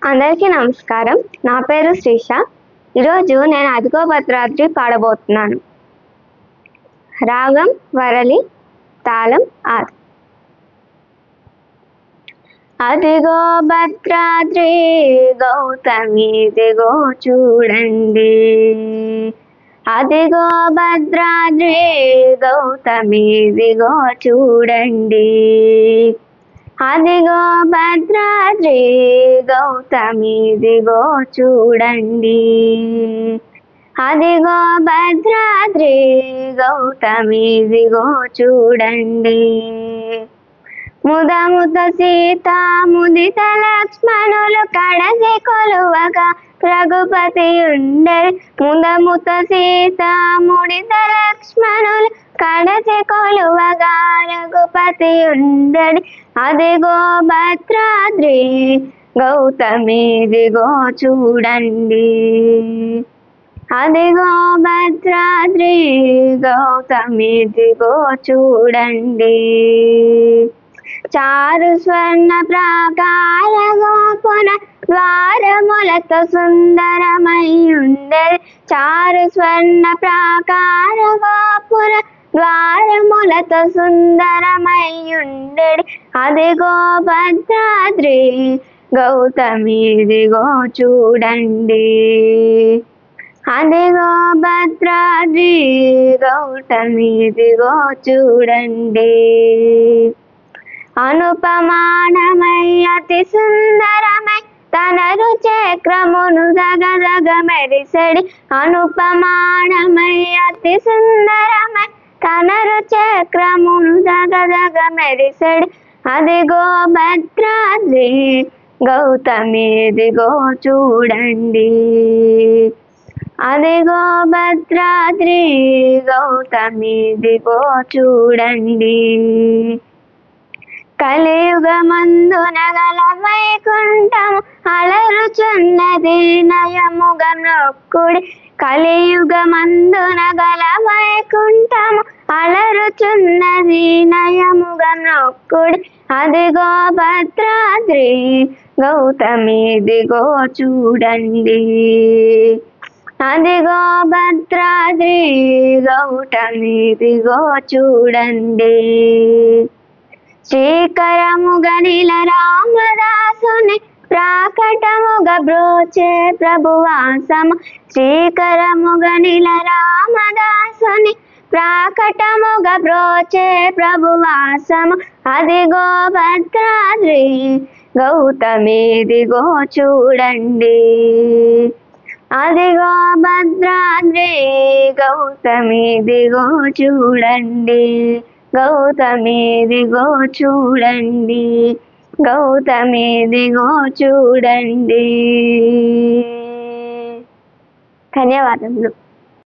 అందరికీ నమస్కారం. నా పేరు శ్రీష. ఈరోజు నేను అదిగో భద్రాద్రి పాడబోతున్నాను. రాగం వరలి, తాళం ఆది. అదిగో భద్రాద్రి గౌతమి దిగో చూడండి, అదిగో భద్రాద్రి గౌతమి దిగో చూడండి, అదిగో భద్రాద్రి గౌతమి దిగో చూడండి, అదిగో భద్రాద్రి గౌతమి దిగో చూడండి. ముదముత సీత ముదిత లక్ష్మణులు కడసి కొలువగా రఘుపతి ఉండె, ముదముత సీత ముడిత లక్ష్మణులు కడసి కొలువగా రఘుపతి ఉండెడి, అదిగో భద్రాద్రి గౌతమి దిగో చూడండి, అదిగో భద్రాద్రి గౌతమి దిగో చూడండి. చారు స్వర్ణ ప్రాకార గోపుర ద్వారములతో సుందరమై ఉండేది, చారు స్వర్ణ ప్రాకార గోపుర ద్వారములతో సుందరమై ఉండేది, అదిగో భద్రాద్రి గౌతమి దిగో చూడండి, అదిగో భద్రాద్రి గౌతమి దిగో చూడండి. అనుపమానమై అతి సుందరమై తన రుచక్రమును దగదగ మెరిసెడి, అనుపమానమై అతి సుందరమై తన రుచక్రమును దగదగ మెరిసెడి, అదిగో భద్రాద్రి గౌతమి దిగో చూడండి, అదిగో భద్రాద్రి గౌతమి దిగో చూడండి. కలియుగమందున గల వైకుంఠము అలరుచున్నది నయముగ నొక్కుడి, కలియుగమందున గల వైకుంఠము అలరుచున్నది నయముగ నొక్కుడి, అదిగో భద్రాద్రి గౌతమి దిగో చూడండి, అదిగో భద్రాద్రి గౌతమి దిగో చూడండి. శ్రీకరముగనిల రామదాసుని ప్రాకటముగ బ్రోచే ప్రభువాసము, శ్రీకరముగనిల రామదాసుని ప్రాకటముగ బ్రోచే ప్రభువాసము, అదిగో భద్రాద్రి గౌతమి దిగో చూడండి, అదిగో భద్రాద్రి గౌతమి దిగో చూడండి, గౌతమి దిగో చూడండి, గౌతమి దిగో చూడండి. ధన్యవాదములు.